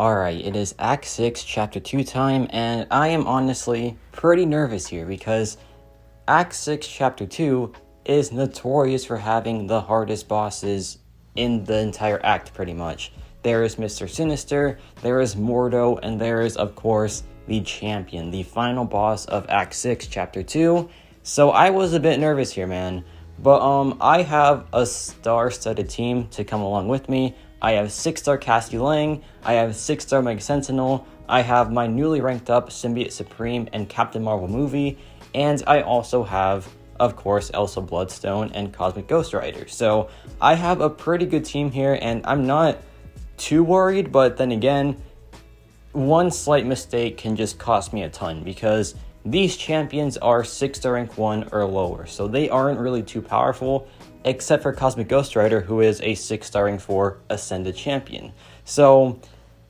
Alright, it is Act 6, Chapter 2 time, and I am honestly pretty nervous here because Act 6, Chapter 2 is notorious for having the hardest bosses in the entire act, pretty much. There is Mr. Sinister, there is Mordo, and there is, of course, the champion, the final boss of Act 6, Chapter 2. So I was a bit nervous here, man. But I have a star-studded team to come along with me. I have 6-star Cassie Lang, I have 6-star Mega Sentinel, I have my newly ranked up Symbiote Supreme and Captain Marvel movie, and I also have, of course, Elsa Bloodstone and Cosmic Ghost Rider. So I have a pretty good team here, and I'm not too worried, but then again, one slight mistake can just cost me a ton, because these champions are 6-star rank 1 or lower, so they aren't really too powerful, except for Cosmic Ghost Rider, who is a 6-star rank 4 Ascended champion. So,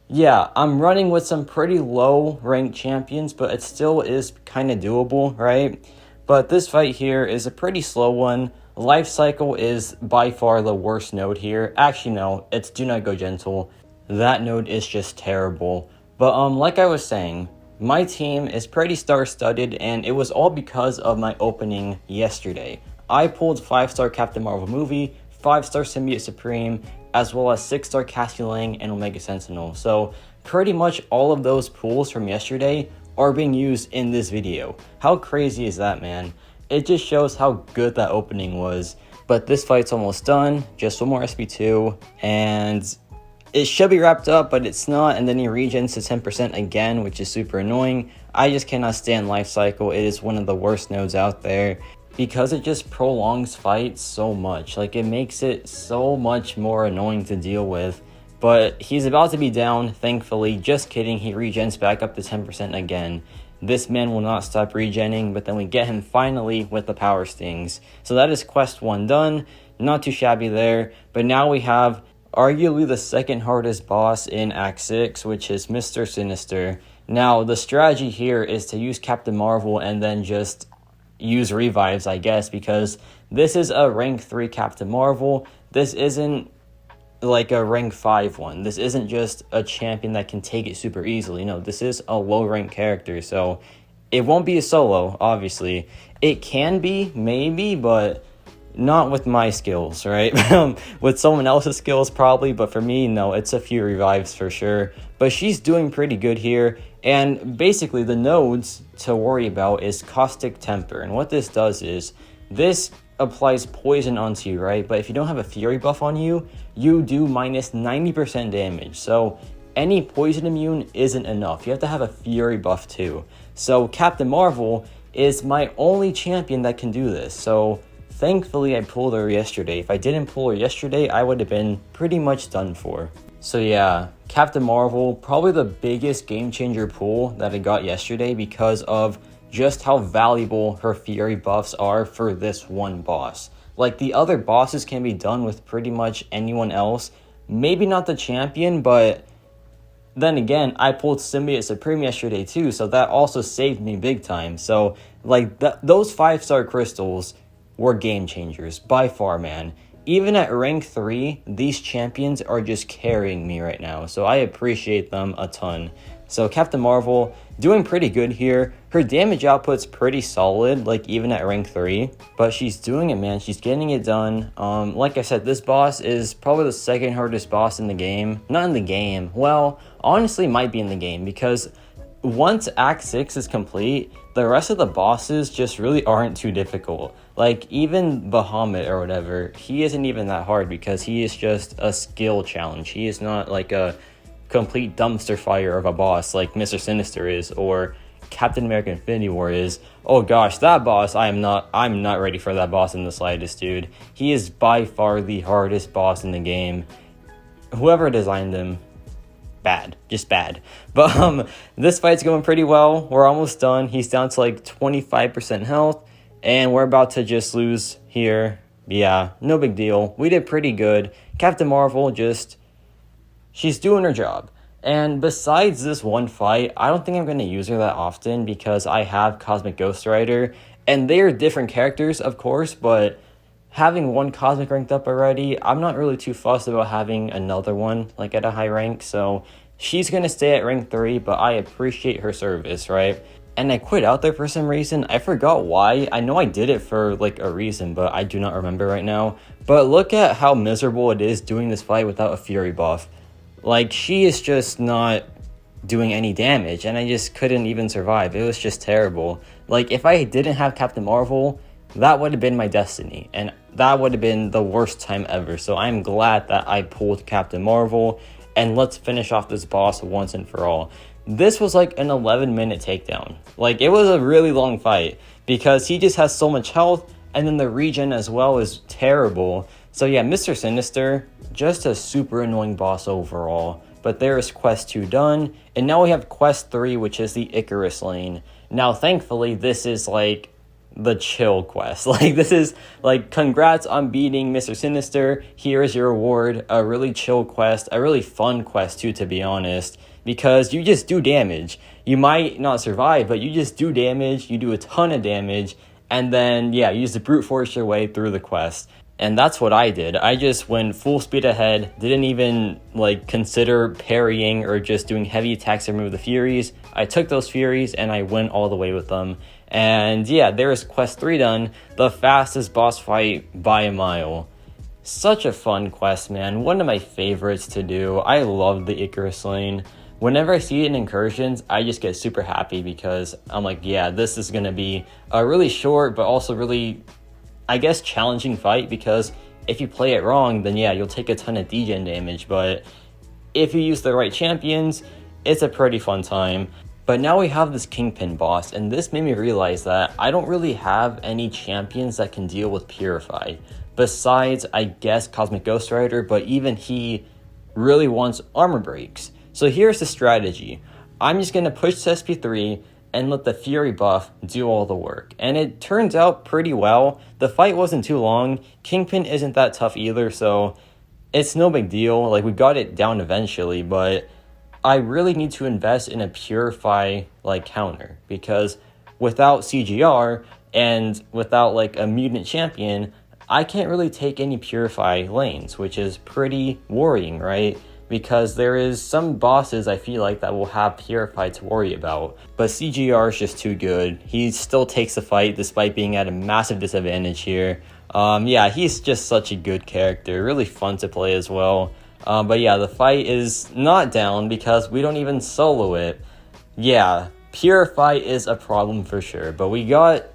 yeah, I'm running with some pretty low ranked champions, but it still is kind of doable, right? But this fight here is a pretty slow one. Life Cycle is by far the worst node here. Actually, no, it's Do Not Go Gentle. That node is just terrible. But like I was saying, my team is pretty star-studded, and it was all because of my opening yesterday. I pulled 5-star Captain Marvel movie, 5-star Symbiote Supreme, as well as 6-star Cassie Lang and Omega Sentinel. So pretty much all of those pulls from yesterday are being used in this video. How crazy is that, man? It just shows how good that opening was. But this fight's almost done, just one more SP2, and it should be wrapped up, but it's not, and then he regens to 10% again, which is super annoying. I just cannot stand Life Cycle. It is one of the worst nodes out there because it just prolongs fights so much. Like, it makes it so much more annoying to deal with. But he's about to be down, thankfully. Just kidding, he regens back up to 10% again. This man will not stop regenning, but then we get him finally with the Power Stings. So that is Quest 1 done. Not too shabby there, but now we have arguably the second hardest boss in Act 6, which is Mr. Sinister. Now, the strategy here is to use Captain Marvel and then just use revives, I guess, because this is a rank 3 Captain Marvel. This isn't like a rank 5 one. This isn't just a champion that can take it super easily. No, this is a low rank character, so it won't be a solo, obviously. It can be, maybe, but not with my skills, right? With someone else's skills, probably, but for me, no, it's a few revives for sure. But she's doing pretty good here, and basically the nodes to worry about is Caustic Temper, and what this does is, this applies poison onto you, right? But if you don't have a Fury buff on you, you do minus 90% damage, so any poison immune isn't enough. You have to have a Fury buff too. So Captain Marvel is my only champion that can do this, so thankfully I pulled her yesterday. If I didn't pull her yesterday, I would have been pretty much done for. So yeah, Captain Marvel, probably the biggest game changer pull that I got yesterday because of just how valuable her Fury buffs are for this one boss. Like, the other bosses can be done with pretty much anyone else. Maybe not the champion, but then again, I pulled Symbiote Supreme yesterday too, so that also saved me big time. So, like, those 5-star crystals were game changers by far, man. Even at rank 3, these champions are just carrying me right now, so I appreciate them a ton. So Captain Marvel doing pretty good here. Her damage output's pretty solid, like even at rank 3, but she's doing it, man. She's getting it done. Like I said, this boss is probably the second hardest boss in the game. Not in the game, well, honestly might be in the game, because once Act 6 is complete, the rest of the bosses just really aren't too difficult. Like, even Bahamut or whatever, he isn't even that hard because he is just a skill challenge. He is not like a complete dumpster fire of a boss like Mr. Sinister is, or Captain America Infinity War is. Oh gosh, that boss, I'm not ready for that boss in the slightest, dude. He is by far the hardest boss in the game. Whoever designed him, bad, just bad. But this fight's going pretty well. We're almost done. He's down to like 25% health, and we're about to just lose here. Yeah, no big deal. We did pretty good. Captain Marvel she's doing her job. And besides this one fight, I don't think I'm going to use her that often because I have Cosmic Ghost Rider, and they are different characters, of course, but having one Cosmic ranked up already, I'm not really too fussed about having another one like at a high rank, so she's gonna stay at rank 3, but I appreciate her service, right? And I quit out there for some reason. I forgot why. I know I did it for like a reason, but I do not remember right now. But look at how miserable it is doing this fight without a Fury buff. Like, she is just not doing any damage, and I just couldn't even survive. It was just terrible. Like, if I didn't have Captain Marvel, that would have been my destiny, and that would have been the worst time ever. So I'm glad that I pulled Captain Marvel, and let's finish off this boss once and for all. This was like an 11-minute takedown. Like, it was a really long fight because he just has so much health, and then the regen as well is terrible. So yeah, Mr. Sinister, just a super annoying boss overall. But there is quest 2 done, and now we have quest 3, which is the Icarus lane. Now, thankfully, this is like the chill quest. Like, this is like, congrats on beating Mr. Sinister. Here is your reward. A really chill quest, a really fun quest too, to be honest, because you just do damage. You might not survive, but you just do damage. You do a ton of damage, and then yeah, you just brute force your way through the quest. And that's what I did. I just went full speed ahead, didn't even like consider parrying or just doing heavy attacks to remove the Furies. I took those Furies and I went all the way with them. And yeah, there is quest 3 done, the fastest boss fight by a mile. Such a fun quest, man. One of my favorites to do. I love the Icarus lane. Whenever I see it in incursions, I just get super happy because I'm like, yeah, this is gonna be a really short but also really, I guess, challenging fight, because if you play it wrong, then yeah, you'll take a ton of degen damage, but if you use the right champions, it's a pretty fun time. But now we have this Kingpin boss, and this made me realize that I don't really have any champions that can deal with Purify. Besides, I guess, Cosmic Ghost Rider, but even he really wants armor breaks. So here's the strategy. I'm just going to push to SP3 and let the Fury buff do all the work. And it turns out pretty well. The fight wasn't too long. Kingpin isn't that tough either, so it's no big deal. Like, we got it down eventually, but I really need to invest in a Purify like counter, because without CGR and without like a mutant champion, I can't really take any Purify lanes, which is pretty worrying, right? Because there is some bosses I feel like that will have Purify to worry about, but CGR is just too good. He still takes the fight despite being at a massive disadvantage here. Yeah, he's just such a good character, really fun to play as well. But yeah, the fight is not down because we don't even solo it. Yeah, Purify is a problem for sure, but we got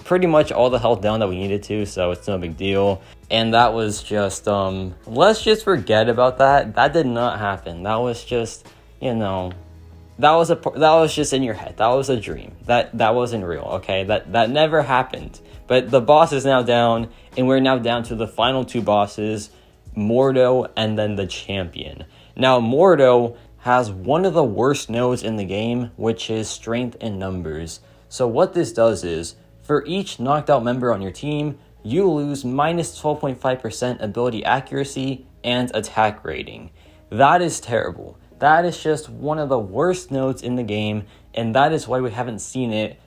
pretty much all the health down that we needed to, so it's no big deal. And that was just, let's just forget about that. That did not happen. That was just, you know, that was just in your head. That was a dream. That wasn't real, okay? That never happened. But the boss is now down, and we're now down to the final 2 bosses, Mordo and then the champion. Now, Mordo has one of the worst nodes in the game, which is strength in numbers. So what this does is, for each knocked out member on your team, you lose minus 12.5% ability accuracy and attack rating. That is terrible. That is just one of the worst nodes in the game, and that is why we haven't seen it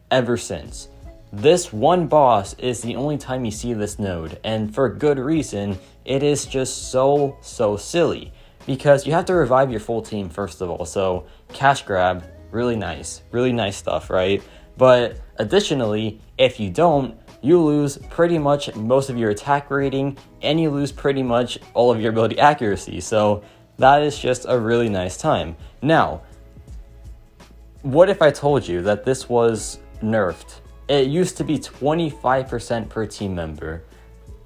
ever since. This one boss is the only time you see this node, and for good reason. It is just so silly, because you have to revive your full team first of all, so cash grab, really nice stuff, right? But additionally, if you don't, you lose pretty much most of your attack rating, and you lose pretty much all of your ability accuracy, so that is just a really nice time. Now, what if I told you that this was nerfed? It used to be 25% per team member.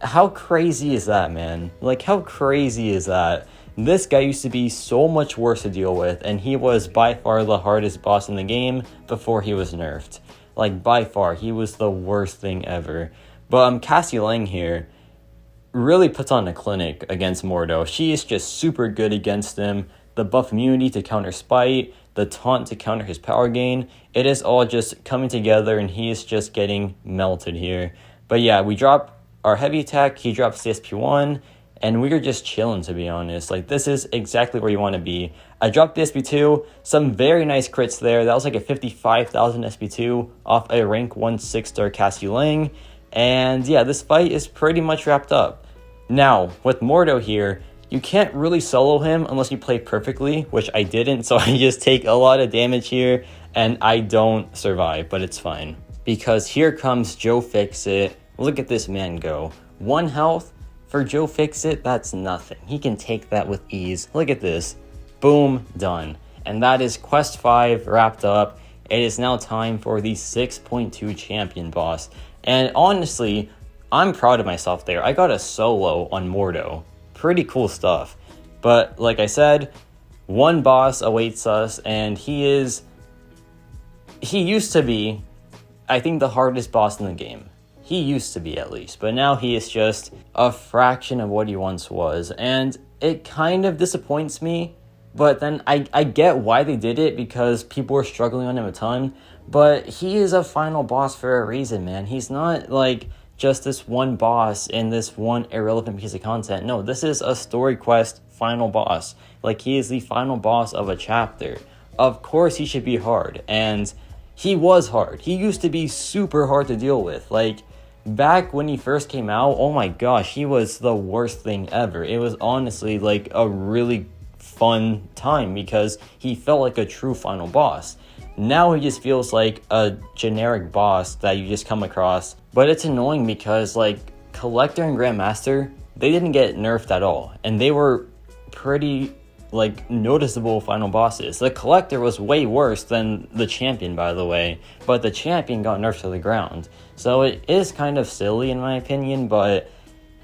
How crazy is that, man? Like, how crazy is that? This guy used to be so much worse to deal with, and he was by far the hardest boss in the game before he was nerfed. Like, by far, he was the worst thing ever. But Cassie Lang here really puts on a clinic against Mordo. She is just super good against him. The buff immunity to counter Spite, the taunt to counter his power gain. It is all just coming together, and he is just getting melted here. But yeah, we drop our heavy attack, he drops the SP1, and we are just chilling, to be honest. Like, this is exactly where you want to be. I dropped the SP2, some very nice crits there. That was like a 55,000 SP2 off a rank 1 6-star Cassie Lang. And yeah, this fight is pretty much wrapped up. Now, with Mordo here, you can't really solo him unless you play perfectly, which I didn't, so I just take a lot of damage here, and I don't survive, but it's fine. Because here comes Joe Fixit. Look at this man go. 1 health for Joe Fixit, that's nothing. He can take that with ease. Look at this. Boom, done. And that is Quest 5 wrapped up. It is now time for the 6.2 champion boss. And honestly, I'm proud of myself there. I got a solo on Mordo. Pretty cool stuff. But like I said, 1 boss awaits us, and he used to be, I think, the hardest boss in the game. He used to be, at least. But now he is just a fraction of what he once was. And it kind of disappoints me. But then I get why they did it, because people were struggling on him a ton. But he is a final boss for a reason, man. He's not like just this one boss in this one irrelevant piece of content. No, this is a story quest final boss. Like, he is the final boss of a chapter. Of course he should be hard. And he was hard. He used to be super hard to deal with. Like, back when he first came out, oh my gosh, he was the worst thing ever. It was honestly like a really fun time because he felt like a true final boss. Now he just feels like a generic boss that you just come across. But it's annoying because, like, Collector and Grandmaster, they didn't get nerfed at all. And they were pretty, like, noticeable final bosses. The Collector was way worse than the Champion, by the way. But the Champion got nerfed to the ground. So it is kind of silly in my opinion, but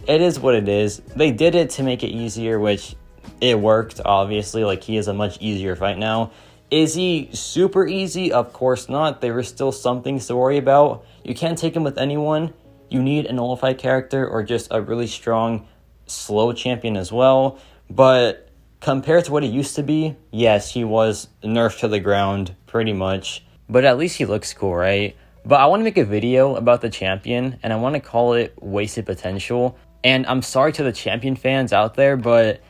it is what it is. They did it to make it easier, which it worked, obviously. Like, he is a much easier fight now. Is he super easy? Of course not. There are still some things to worry about. You can't take him with anyone. You need a nullified character or just a really strong, slow champion as well. But compared to what he used to be, yes, he was nerfed to the ground, pretty much. But at least he looks cool, right? But I want to make a video about the champion, and I want to call it Wasted Potential. And I'm sorry to the champion fans out there, but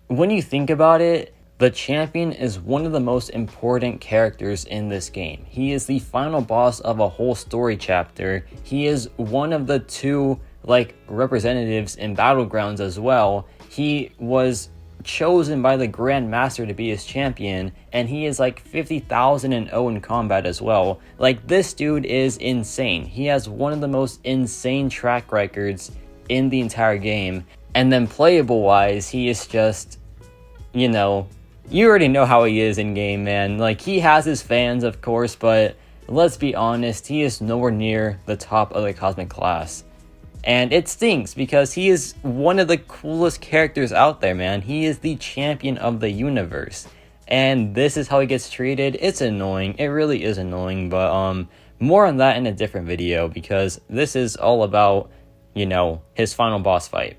when you think about it, the champion is one of the most important characters in this game. He is the final boss of a whole story chapter. He is one of the 2, like, representatives in Battlegrounds as well. He was chosen by the Grand Master to be his champion, and he is like 50,000 and 0 in combat as well. Like, this dude is insane. He has one of the most insane track records in the entire game. And then playable wise, he is just, you know, you already know how he is in game, man. Like, he has his fans, of course, but let's be honest, he is nowhere near the top of the Cosmic class. And it stinks because he is one of the coolest characters out there, man. He is the champion of the universe. And this is how he gets treated. It's annoying. It really is annoying, but more on that in a different video, because this is all about, you know, his final boss fight,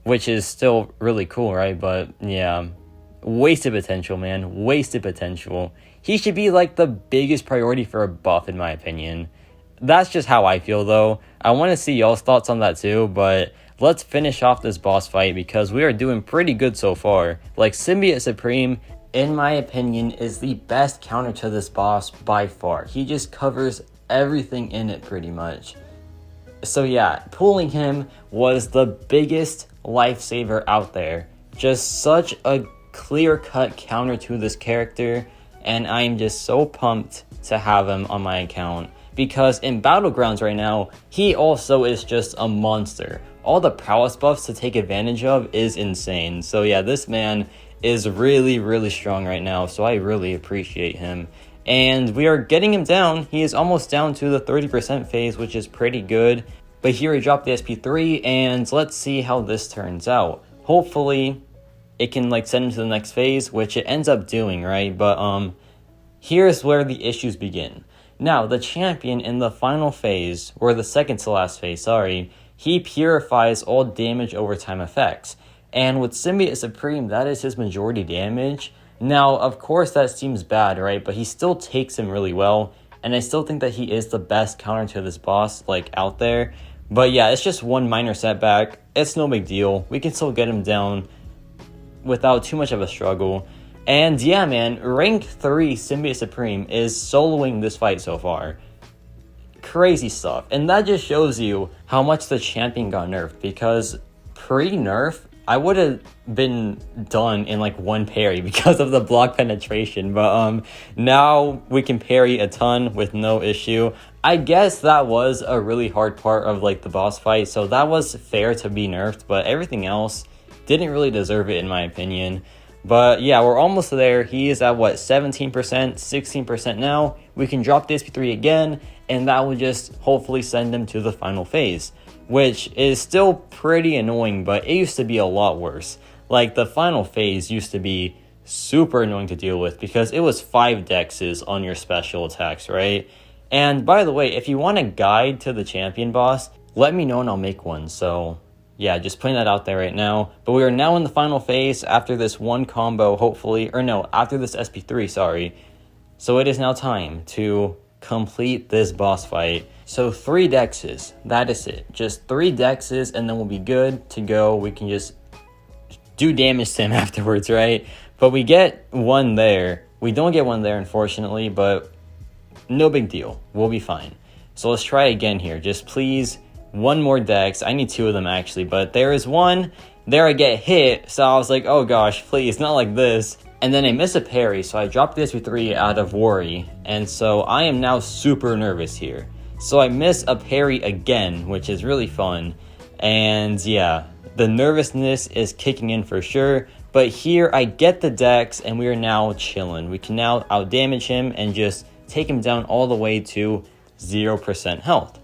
which is still really cool, right? But yeah, wasted potential, man. Wasted potential. He should be like the biggest priority for a buff, in my opinion. That's just how I feel, though. I want to see y'all's thoughts on that too, but let's finish off this boss fight because we are doing pretty good so far. Like, Symbiote Supreme, in my opinion, is the best counter to this boss by far. He just covers everything in it pretty much. So yeah, pulling him was the biggest lifesaver out there. Just such a clear-cut counter to this character, and I'm just so pumped to have him on my account. Because in Battlegrounds right now, he also is just a monster. All the prowess buffs to take advantage of is insane. So yeah, this man is really, really strong right now, so I really appreciate him. And we are getting him down. He is almost down to the 30% phase, which is pretty good. But here we dropped the SP3, and let's see how this turns out. Hopefully, it can like send him to the next phase, which it ends up doing, right? But here's where the issues begin. Now, the champion in the final phase, or the second to last phase, sorry, he purifies all damage over time effects. And with Symbiote Supreme, that is his majority damage. Now, of course, that seems bad, right? But he still takes him really well. And I still think that he is the best counter to this boss, like, out there. But yeah, it's just one minor setback. It's no big deal. We can still get him down without too much of a struggle. And yeah, man, rank 3 Symbiote Supreme is soloing this fight so far. Crazy stuff. And that just shows you how much the champion got nerfed, because pre-nerf, I would have been done in like one parry because of the block penetration, but now we can parry a ton with no issue. I guess that was a really hard part of like the boss fight, so that was fair to be nerfed, but everything else didn't really deserve it in my opinion. But yeah, we're almost there. He is at what, 17%, 16% now. We can drop the SP3 again, and that will just hopefully send him to the final phase, which is still pretty annoying, but it used to be a lot worse. Like, the final phase used to be super annoying to deal with because it was 5 dexes on your special attacks, right? And by the way, if you want a guide to the champion boss, let me know and I'll make one. So yeah, just putting that out there right now. But we are now in the final phase after this one combo, hopefully, or no, after this SP3, sorry. So it is now time to complete this boss fight. So 3 dexes, that is it. Just 3 dexes and then we'll be good to go. We can just do damage to him afterwards, right? But we get one there. We don't get one there, unfortunately, but no big deal. We'll be fine. So let's try again here. Just please, one more dex. I need 2 of them actually, but there is one. There I get hit, so I was like, oh gosh, please, not like this. And then I miss a parry, so I dropped the SP3 out of worry. And so I am now super nervous here. So I miss a parry again, which is really fun. And yeah, the nervousness is kicking in for sure. But here I get the dex and we are now chilling. We can now outdamage him and just take him down all the way to 0% health.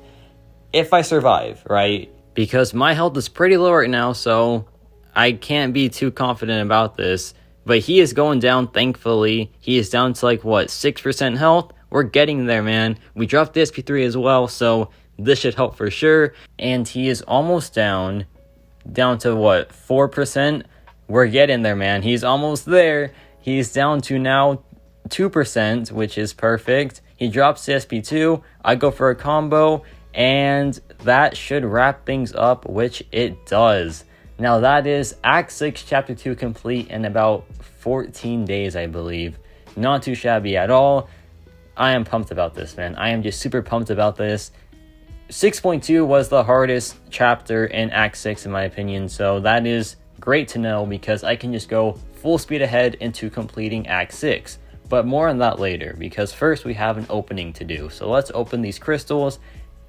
If I survive, right? Because my health is pretty low right now, so I can't be too confident about this. But he is going down, thankfully. He is down to like, what, 6% health? We're getting there, man. We dropped the SP3 as well, so this should help for sure. And he is almost down to what, 4%? We're getting there, man. He's almost there. He's down to now 2%, which is perfect. He drops the SP2. I go for a combo, and that should wrap things up, which it does. Now that is Act 6 Chapter 2 complete in about 14 days, I believe. Not too shabby at all. I am pumped about this, man. I am just super pumped about this. 6.2 was the hardest chapter in Act 6 in my opinion, so that is great to know because I can just go full speed ahead into completing Act 6. But more on that later, because first we have an opening to do. So let's open these crystals,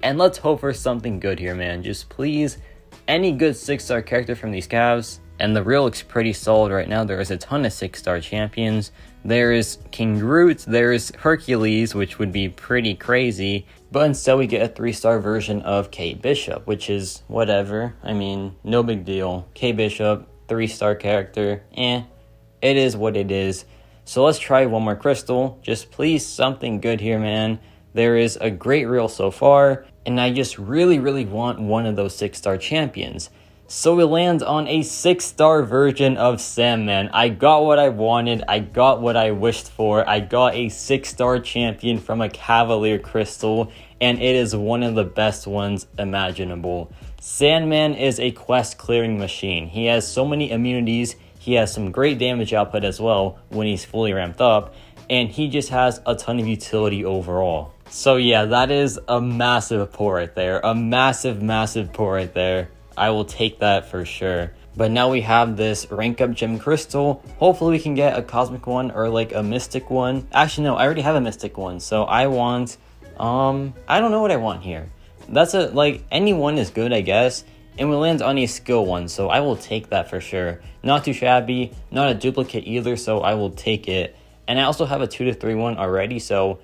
and let's hope for something good here, man. Just please, any good 6-star character from these calves. And the reel looks pretty solid right now. There is a ton of 6-star champions. There is King Groot, there is Hercules, which would be pretty crazy. But instead we get a 3-star version of Kate Bishop, which is whatever. I mean, no big deal. Kate Bishop, 3-star character, it is what it is. So let's try one more crystal. Just please, something good here, man. There is a great reel so far, and I just really, really want one of those 6-star champions. So we land on a 6-star version of Sandman. I got what I wanted. I got what I wished for. I got a 6-star champion from a Cavalier Crystal, and it is one of the best ones imaginable. Sandman is a quest clearing machine. He has so many immunities. He has some great damage output as well when he's fully ramped up, and he just has a ton of utility overall. So yeah, that is a massive pull right there. A massive, massive pull right there. I will take that for sure. But now we have this rank up gem crystal. Hopefully we can get a cosmic one or like a mystic one. Actually, no, I already have a mystic one. So I want, I don't know what I want here. That's any one is good, I guess. And we land on a skill one, so I will take that for sure. Not too shabby, not a duplicate either, so I will take it. And I also have a 2 to 3 one already, so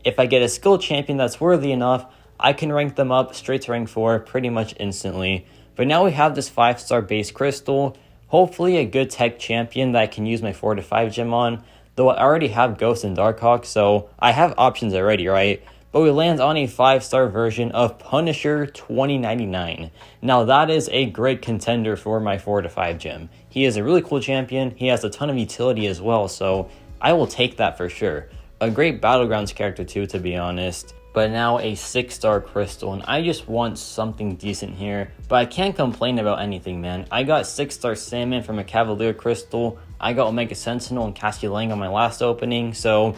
if I get a skill champion that's worthy enough, I can rank them up straight to rank 4 pretty much instantly. But now we have this 5-star base crystal, hopefully a good tech champion that I can use my 4 to 5 gem on, though I already have Ghost and Darkhawk, so I have options already, right? But we land on a 5-star version of Punisher 2099. Now that is a great contender for my 4 to 5 gem. He is a really cool champion, he has a ton of utility as well, so I will take that for sure. A great Battlegrounds character too, to be honest. But now a 6-star crystal, and I just want something decent here. But I can't complain about anything, man. I got 6-star Sandman from a Cavalier Crystal. I got Omega Sentinel and Cassie Lang on my last opening, so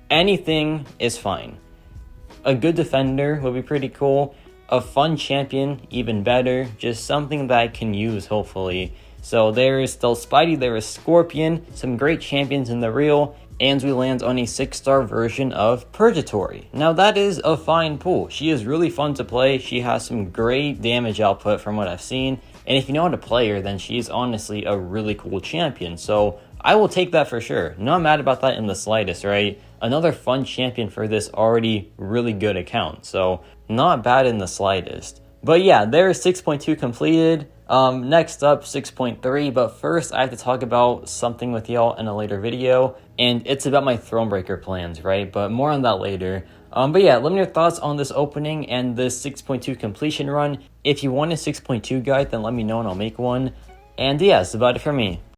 anything is fine. A good defender would be pretty cool. A fun champion, even better. Just something that I can use, hopefully. So there is still Spidey, there is Scorpion, some great champions in the real, and we land on a 6-star version of Purgatory. Now that is a fine pull. She is really fun to play. She has some great damage output from what I've seen. And if you know how to play her, then she's honestly a really cool champion. So I will take that for sure. Not mad about that in the slightest, right? Another fun champion for this already really good account. So not bad in the slightest. But yeah, there's 6.2 completed. Next up, 6.3. But first, I have to talk about something with y'all in a later video. And it's about my Thronebreaker plans, right? But more on that later. But yeah, let me know your thoughts on this opening and this 6.2 completion run. If you want a 6.2 guide, then let me know and I'll make one. And yeah, that's about it for me.